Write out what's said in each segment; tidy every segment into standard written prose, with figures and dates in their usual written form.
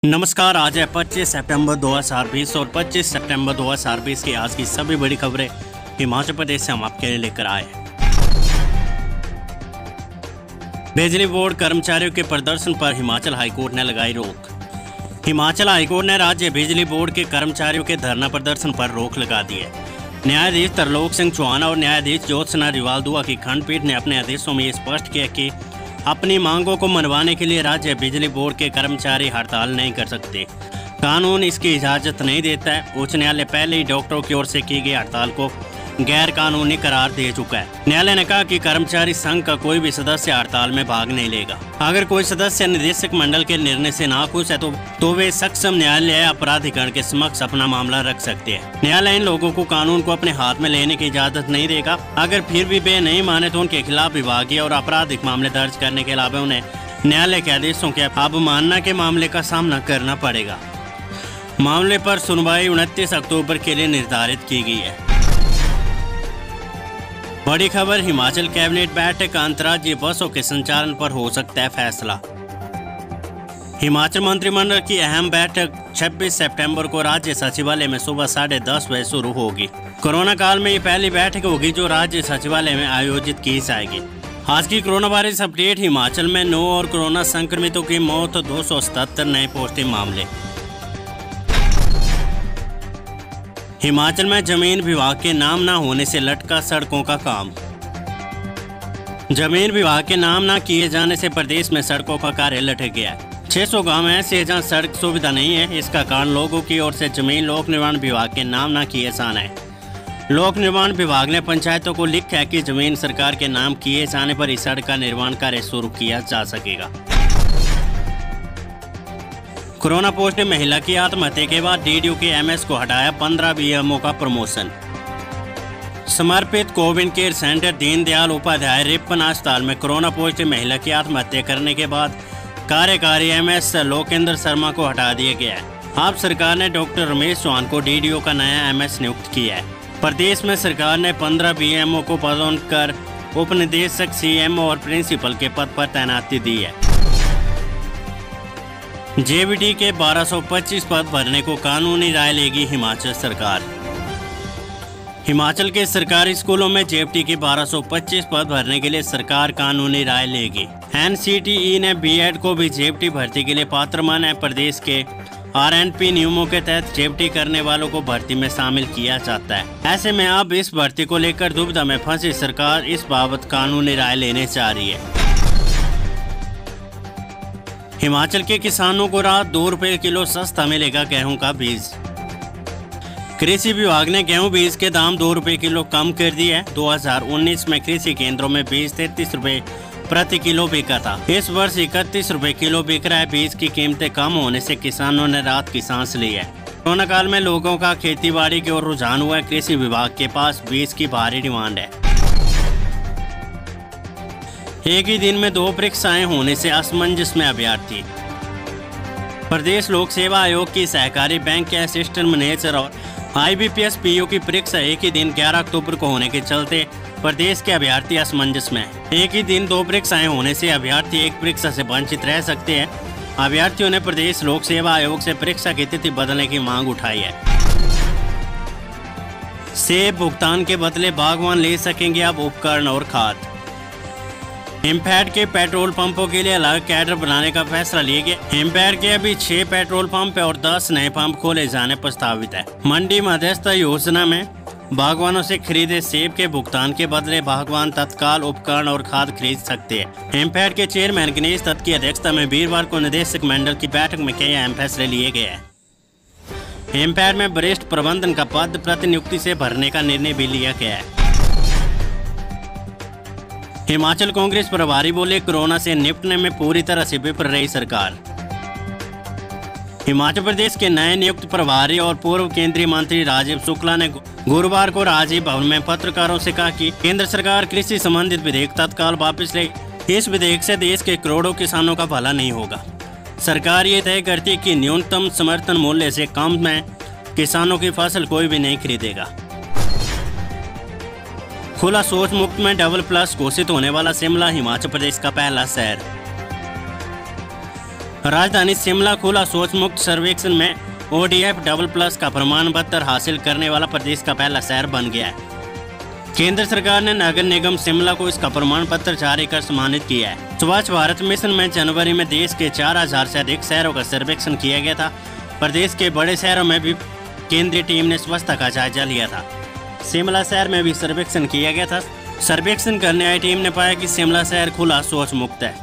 नमस्कार। आज है 25 सितंबर 2020 और 25 सितंबर 2020 की आज की सभी बड़ी खबरें हिमाचल प्रदेश से हम आपके लिए लेकर आए। बिजली बोर्ड कर्मचारियों के प्रदर्शन पर हिमाचल हाईकोर्ट ने लगाई रोक। हिमाचल हाईकोर्ट ने राज्य बिजली बोर्ड के कर्मचारियों के धरना प्रदर्शन पर रोक लगा दी है। न्यायाधीश तरलोक सिंह चौहान और न्यायाधीश ज्योत्सना रिवाल दुआ की खंडपीठ ने अपने आदेशों में स्पष्ट किया कि अपनी मांगों को मनवाने के लिए राज्य बिजली बोर्ड के कर्मचारी हड़ताल नहीं कर सकते। कानून इसकी इजाज़त नहीं देता है। उच्च न्यायालय पहले ही डॉक्टरों की ओर से की गई हड़ताल को गैर कानूनी करार दे चुका है। न्यायालय ने कहा कि कर्मचारी संघ का कोई भी सदस्य हड़ताल में भाग नहीं लेगा। अगर कोई सदस्य निदेशक मंडल के निर्णय से नाखुश है तो वे सक्षम न्यायालय अपराधिकरण के समक्ष अपना मामला रख सकते हैं। न्यायालय इन लोगों को कानून को अपने हाथ में लेने की इजाजत नहीं देगा। अगर फिर भी वे नहीं माने तो उनके खिलाफ विभागीय और आपराधिक मामले दर्ज करने के अलावा उन्हें न्यायालय के आदेशों के अवमानना के मामले का सामना करना पड़ेगा। मामले पर सुनवाई 29 अक्टूबर के लिए निर्धारित की गई है। बड़ी खबर, हिमाचल कैबिनेट बैठक, अंतर्राज्यीय बसों के संचालन पर हो सकता है फैसला। हिमाचल मंत्रिमंडल की अहम बैठक 26 सितंबर को राज्य सचिवालय में सुबह 10:30 बजे शुरू होगी। कोरोना काल में ये पहली बैठक होगी जो राज्य सचिवालय में आयोजित की जाएगी। आज की कोरोना वायरस अपडेट। हिमाचल में 9 और कोरोना संक्रमितों की मौत, 277 नए पॉजिटिव मामले। हिमाचल में जमीन विभाग के नाम न होने से लटका सड़कों का काम। जमीन विभाग के नाम न किए जाने से प्रदेश में सड़कों का कार्य लटक गया है। 600 गांव ऐसे हैं जहां सड़क सुविधा नहीं है। इसका कारण लोगों की ओर से जमीन लोक निर्माण विभाग के नाम न किए जाना है। लोक निर्माण विभाग ने पंचायतों को लिखा है कि जमीन सरकार के नाम किए जाने पर इस सड़क का निर्माण कार्य शुरू किया जा सकेगा। कोरोना पॉजिटिव महिला की आत्महत्या के बाद डीडीयू के एमएस को हटाया, 15 बीएमओ का प्रमोशन। समर्पित covid care centre Deendayal Upadhyay Ripon अस्पताल में कोरोना पॉजिटिव महिला की आत्महत्या करने के बाद कार्यकारी एमएस लोकेंद्र शर्मा को हटा दिया गया है। अब सरकार ने डॉक्टर रमेश चौहान को डीडीयू का नया एमएस नियुक्त किया है। प्रदेश में सरकार ने 15 बीएमओ को पदोन्नत कर उपनिदेशक, सीएमओ और प्रिंसिपल के पद पर तैनाती दी है। जेबीटी के 1225 पद भरने को कानूनी राय लेगी हिमाचल सरकार। हिमाचल के सरकारी स्कूलों में जेबीटी के 1225 पद भरने के लिए सरकार कानूनी राय लेगी। एनसीटीई ने बीएड को भी जेबीटी भर्ती के लिए पात्र माना है। प्रदेश के आरएनपी नियमों के तहत जेबीटी करने वालों को भर्ती में शामिल किया जाता है। ऐसे में अब इस भर्ती को लेकर दुविधा में फंसी सरकार इस बाबत कानूनी राय लेने जा रही है। हिमाचल के किसानों को राहत, 2 रुपये किलो सस्ता मिलेगा गेहूं का बीज। कृषि विभाग ने गेहूं बीज के दाम 2 रुपये किलो कम कर दिए है। 2019 में कृषि केंद्रों में बीज 33 रुपये प्रति किलो बिका था। इस वर्ष 31 रुपये किलो बिक रहा है। बीज की कीमतें कम होने से किसानों ने राहत की सांस ली है। कोरोना काल में लोगों का खेती-बाड़ी की ओर रुझान हुआ है। कृषि विभाग के पास बीज की भारी डिमांड है। एक ही दिन में 2 परीक्षाएं होने से असमंजस में अभ्यर्थी। प्रदेश लोक सेवा आयोग की सहकारी बैंक के असिस्टेंट मैनेजर और आईबीपीएस पीओ की परीक्षा एक ही दिन 11 अक्टूबर को होने के चलते प्रदेश के अभ्यर्थी असमंजस में है। एक ही दिन 2 परीक्षाएं होने से अभ्यर्थी एक परीक्षा से वंचित रह सकते हैं। अभ्यर्थियों ने प्रदेश लोक सेवा आयोग से परीक्षा की तिथि बदलने की मांग उठाई है। सेब भुगतान के बदले बागवान ले सकेंगे अब उपकरण और खाद। हिमफैड के पेट्रोल पंपों के लिए अलग कैडर बनाने का फैसला लिया गया। हिमफैड के अभी 6 पेट्रोल पंप और 10 नए पंप खोले जाने प्रस्तावित है। मंडी मध्यस्थता योजना में बागवानों से खरीदे सेब के भुगतान के बदले बागवान तत्काल उपकरण और खाद खरीद सकते हैं। हिमफैड के चेयरमैन गणेश दत्त की अध्यक्षता में वीरवार को निदेशक मंडल की बैठक में कई अहम फैसले लिए गए हैं। हिमफैड में वरिष्ठ प्रबंधन का पद प्रतिनियुक्ति से भरने का निर्णय भी लिया गया है। हिमाचल कांग्रेस प्रभारी बोले, कोरोना से निपटने में पूरी तरह से विफल रही सरकार। हिमाचल प्रदेश के नए नियुक्त प्रभारी और पूर्व केंद्रीय मंत्री राजीव शुक्ला ने गुरुवार को राजीव भवन में पत्रकारों से कहा कि केंद्र सरकार कृषि संबंधित विधेयक तत्काल वापस ले। इस विधेयक से देश के करोड़ों किसानों का भला नहीं होगा। सरकार ये तय करती है कि न्यूनतम समर्थन मूल्य से कम में किसानों की फसल कोई भी नहीं खरीदेगा। खुला शौच मुक्त में डबल प्लस घोषित होने वाला शिमला हिमाचल प्रदेश का पहला शहर। राजधानी शिमला खुला सोच मुक्त सर्वेक्षण में ODF++ का प्रमाण पत्र हासिल करने वाला प्रदेश का पहला शहर बन गया है। केंद्र सरकार ने नगर निगम शिमला को इसका प्रमाण पत्र जारी कर सम्मानित किया है। स्वच्छ भारत मिशन में जनवरी में देश के 4000 से अधिक शहरों का सर्वेक्षण किया गया था। प्रदेश के बड़े शहरों में भी केंद्रीय टीम ने स्वच्छता का जायजा लिया था। शिमला शहर में भी सर्वेक्षण किया गया था। सर्वेक्षण करने आई टीम ने पाया कि शिमला शहर खुला शौच मुक्त है।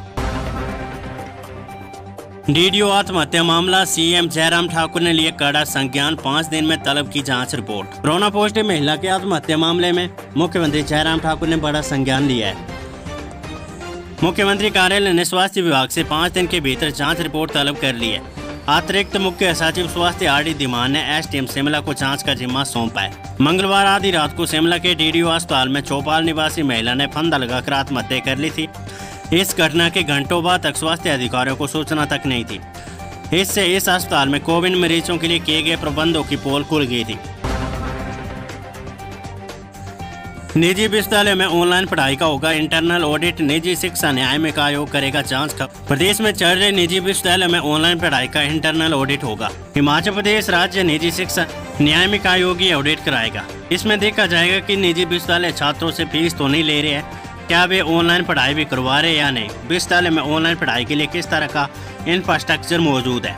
डीडीओ आत्महत्या मामला, सीएम जयराम ठाकुर ने लिया कड़ा संज्ञान, 5 दिन में तलब की जांच रिपोर्ट। कोरोना पॉजिटिव महिला के आत्महत्या मामले में मुख्यमंत्री जयराम ठाकुर ने बड़ा संज्ञान लिया है। मुख्यमंत्री कार्यालय ने स्वास्थ्य विभाग से 5 दिन के भीतर जांच रिपोर्ट तलब कर ली है। अतिरिक्त मुख्य सचिव स्वास्थ्य RD धीमान ने SDM शिमला को जांच का जिम्मा सौंपा है। मंगलवार आधी रात को शिमला के डीडीओ अस्पताल में चौपाल निवासी महिला ने फंदा लगाकर आत्महत्या कर ली थी। इस घटना के घंटों बाद तक स्वास्थ्य अधिकारियों को सूचना तक नहीं थी। इससे इस अस्पताल में कोविड मरीजों के लिए किए गए प्रबंधों की पोल खुल गई थी। निजी विश्वविद्यालय में ऑनलाइन पढ़ाई का होगा इंटरनल ऑडिट, निजी शिक्षा न्यायिक आयोग करेगा जांच का। प्रदेश में चल रहे निजी विश्वविद्यालय में ऑनलाइन पढ़ाई का इंटरनल ऑडिट होगा। हिमाचल प्रदेश राज्य निजी शिक्षा न्यायिक आयोग ये ऑडिट कराएगा। इसमें देखा जाएगा कि निजी विश्वविद्यालय छात्रों से फीस तो नहीं ले रहे हैं, क्या वे ऑनलाइन पढ़ाई भी करवा रहे या नहीं। विश्वविद्यालय में ऑनलाइन पढ़ाई के लिए किस तरह का इंफ्रास्ट्रक्चर मौजूद है।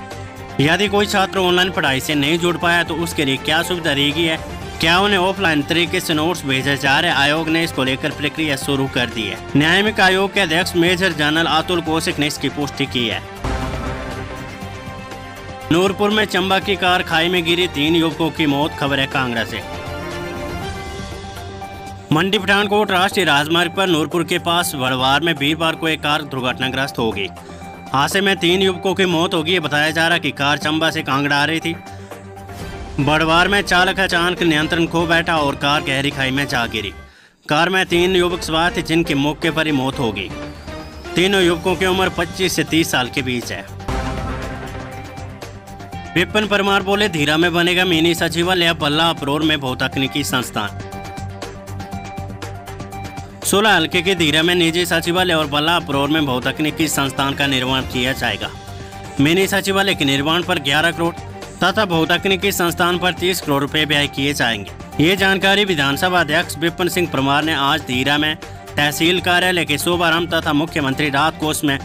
यदि कोई छात्र ऑनलाइन पढ़ाई से नहीं जुड़ पाया तो उसके लिए क्या सुविधा रहेगी है। क्या उन्हें ऑफलाइन तरीके से नोट्स भेजे जा रहे। आयोग ने इसको लेकर प्रक्रिया शुरू कर दी है। न्यायिक आयोग के अध्यक्ष मेजर जनरल अतुल कौशिक ने इसकी पुष्टि की है। नूरपुर में चंबा की कार खाई में गिरी, 3 युवकों की मौत। खबर है कांगड़ा से। मंडी पठानकोट राष्ट्रीय राजमार्ग पर नूरपुर के पास बड़वार में वीरवार को एक कार दुर्घटनाग्रस्त हो गई। हादसे में 3 युवकों की मौत हो गई। बताया जा रहा कि कार चंबा से कांगड़ा आ रही थी। बड़वार में चालक अचानक नियंत्रण खो बैठा और कार गहरी खाई में जा गिरी। कार में 3 युवक सवार थे जिनकी मौके पर ही मौत हो गई। तीनों युवकों की उम्र 25 से 30 साल के बीच है। विपिन परमार बोले, धीरा में बनेगा मिनी सचिवालय, बल्ला अपरोर में बहुतकनीकी संस्थान। 16 हल्के के धीरा में निजी सचिवालय और बल्ला अपरोर में बहुतकनीकी संस्थान का निर्माण किया जाएगा। मिनी सचिवालय के निर्माण पर 11 करोड़ तथा बहुतकनीकी संस्थान पर 30 करोड़ रुपए व्यय किए जाएंगे। ये जानकारी विधानसभा अध्यक्ष विपिन सिंह परमार ने आज धीरा में तहसील कार्यालय के शुभारंभ तथा मुख्यमंत्री राहत कोष में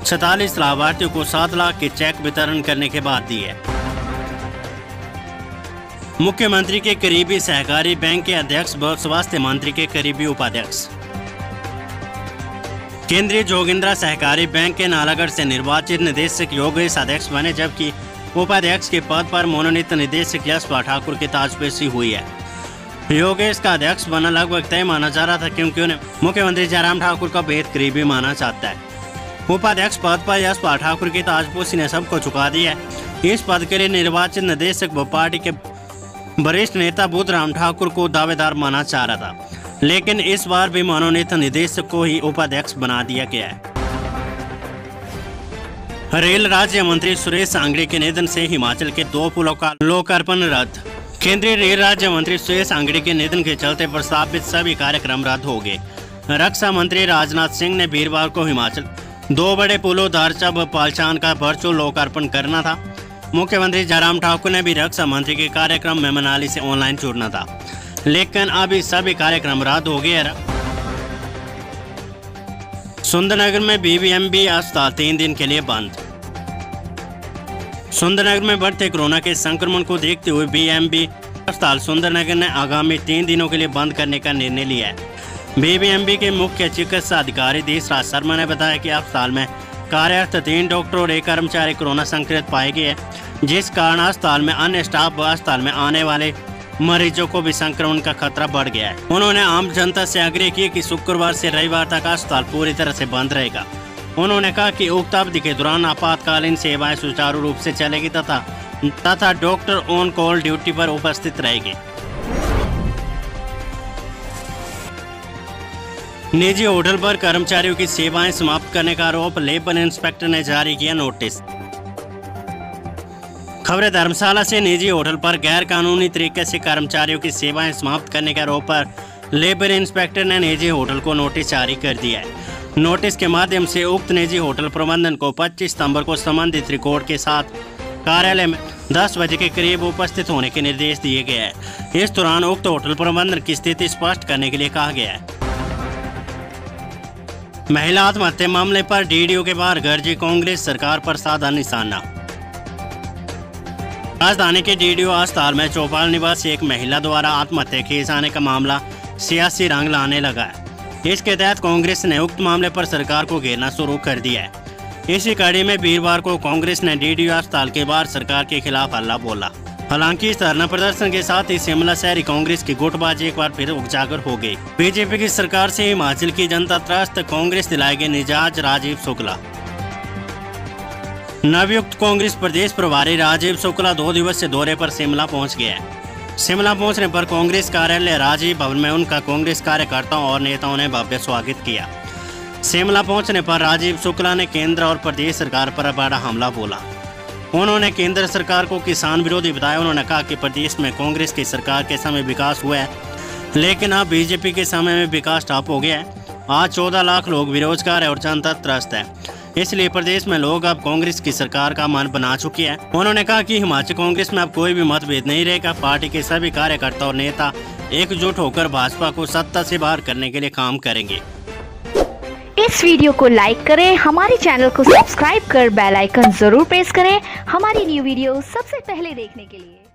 46 लाभार्थियों को 7 लाख के चेक वितरण करने के बाद दी है। मुख्यमंत्री के करीबी सहकारी बैंक के अध्यक्ष व स्वास्थ्य मंत्री के करीबी उपाध्यक्ष। केंद्रीय जोगिंद्रा सहकारी बैंक के नालागढ़ से निर्वाचित निदेशक योगेश अध्यक्ष बने, जबकि उपाध्यक्ष के पद पर मनोनीत निदेशक यशपाल ठाकुर की ताजपेशी हुई है। योगेश का अध्यक्ष बनना लगभग तय माना जा रहा था क्योंकि उन्हें मुख्यमंत्री जयराम ठाकुर का बेहद करीबी माना जाता है। उपाध्यक्ष पद पर यशपाल ठाकुर की ताजपोशी ने सबको चुका दिया है। इस पद के लिए निर्वाचित निदेशक व पार्टी के वरिष्ठ नेता बुद्धराम ठाकुर को दावेदार माना जा रहा था, लेकिन इस बार भी मनोनीत निदेशक को ही उपाध्यक्ष बना दिया गया है। रेल राज्य मंत्री सुरेश अंगड़ी के निधन से हिमाचल के 2 पुलों का लोकार्पण रद्द। केंद्रीय रेल राज्य मंत्री सुरेश अंगड़ी के निधन के चलते प्रस्तावित सभी कार्यक्रम रद्द हो गए। रक्षा मंत्री राजनाथ सिंह ने वीरवार को हिमाचल 2 बड़े पुलों दारचा व पालचान का वर्चुअल लोकार्पण करना था। मुख्यमंत्री जयराम ठाकुर ने भी रक्षा मंत्री के कार्यक्रम में मनाली से ऑनलाइन जुड़ना था, लेकिन अभी सभी कार्यक्रम रद्द हो गए। सुंदरनगर में BBMB अस्पताल 3 दिन के लिए बंद। सुंदरनगर में बढ़ते कोरोना के संक्रमण को देखते हुए BBMB अस्पताल सुंदरनगर ने आगामी 3 दिनों के लिए बंद करने का निर्णय लिया है। BBMB के मुख्य चिकित्सा अधिकारी देशराज शर्मा ने बताया कि अस्पताल में कार्यरत 3 डॉक्टर और 1 कर्मचारी कोरोना संक्रमित पाए गए हैं, जिस कारण अस्पताल में अन्य स्टाफ व अस्पताल में आने वाले मरीजों को भी संक्रमण का खतरा बढ़ गया है। उन्होंने आम जनता से आग्रह किया कि शुक्रवार से रविवार तक अस्पताल पूरी तरह से बंद रहेगा। उन्होंने कहा कि उक्त अवधि के दौरान आपातकालीन सेवाएं सुचारू रूप से चलेगी तथा डॉक्टर ऑन कॉल ड्यूटी पर उपस्थित रहेंगे। निजी होटल पर कर्मचारियों की सेवाएं समाप्त करने का आरोप, लेबर इंस्पेक्टर ने जारी किया नोटिस। खबरें धर्मशाला से। निजी होटल पर गैर कानूनी तरीके से कर्मचारियों की सेवाएं समाप्त करने के आरोप पर लेबर इंस्पेक्टर ने निजी होटल को नोटिस जारी कर दिया है। नोटिस के माध्यम से उक्त निजी होटल प्रबंधन को 25 सितंबर को संबंधित रिकॉर्ड के साथ कार्यालय में 10 बजे के करीब उपस्थित होने के निर्देश दिए गए हैं। इस दौरान उक्त होटल प्रबंधन की स्थिति स्पष्ट करने के लिए कहा गया है। महिला आत्महत्या मामले पर डीडीओ के बाहर गरजी कांग्रेस, सरकार पर साधा निशाना। राजधानी के डीडीओ अस्पताल में चौपाल निवासी एक महिला द्वारा आत्महत्या किए जाने का मामला सियासी रंग लाने लगा है। इसके तहत कांग्रेस ने उक्त मामले पर सरकार को घेरना शुरू कर दिया है। इसी कड़ी में वीरवार को कांग्रेस ने डीडीओ अस्पताल के बाहर सरकार के खिलाफ हल्ला बोला। हालांकि इस धरना प्रदर्शन के साथ ही शिमला शहरी कांग्रेस की गुटबाजी एक बार फिर उजागर हो गई। बीजेपी की सरकार से हिमाचल की जनता त्रस्त, कांग्रेस दिलाएगी निजात, राजीव शुक्ला। नवयुक्त कांग्रेस प्रदेश प्रभारी राजीव शुक्ला 2 दिवसीय दौरे पर शिमला पहुंच गए हैं। शिमला पहुंचने पर कांग्रेस कार्यालय राजीव भवन में उनका कांग्रेस कार्यकर्ताओं और नेताओं ने भव्य स्वागत किया। शिमला पहुंचने पर राजीव शुक्ला ने केंद्र और प्रदेश सरकार पर बड़ा हमला बोला। उन्होंने केंद्र सरकार को किसान विरोधी बताया। उन्होंने कहा कि प्रदेश में कांग्रेस की सरकार के समय विकास हुआ है, लेकिन अब बीजेपी के समय में विकास ठप हो गया है। आज 14 लाख लोग बेरोजगार है और जनता त्रस्त है, इसलिए प्रदेश में लोग अब कांग्रेस की सरकार का मन बना चुके हैं। उन्होंने कहा कि हिमाचल कांग्रेस में अब कोई भी मतभेद नहीं रहेगा। पार्टी के सभी कार्यकर्ता और नेता एकजुट होकर भाजपा को सत्ता से बाहर करने के लिए काम करेंगे। इस वीडियो को लाइक करें, हमारे चैनल को सब्सक्राइब कर बेल आइकन जरूर प्रेस करें हमारी न्यू वीडियो सबसे पहले देखने के लिए।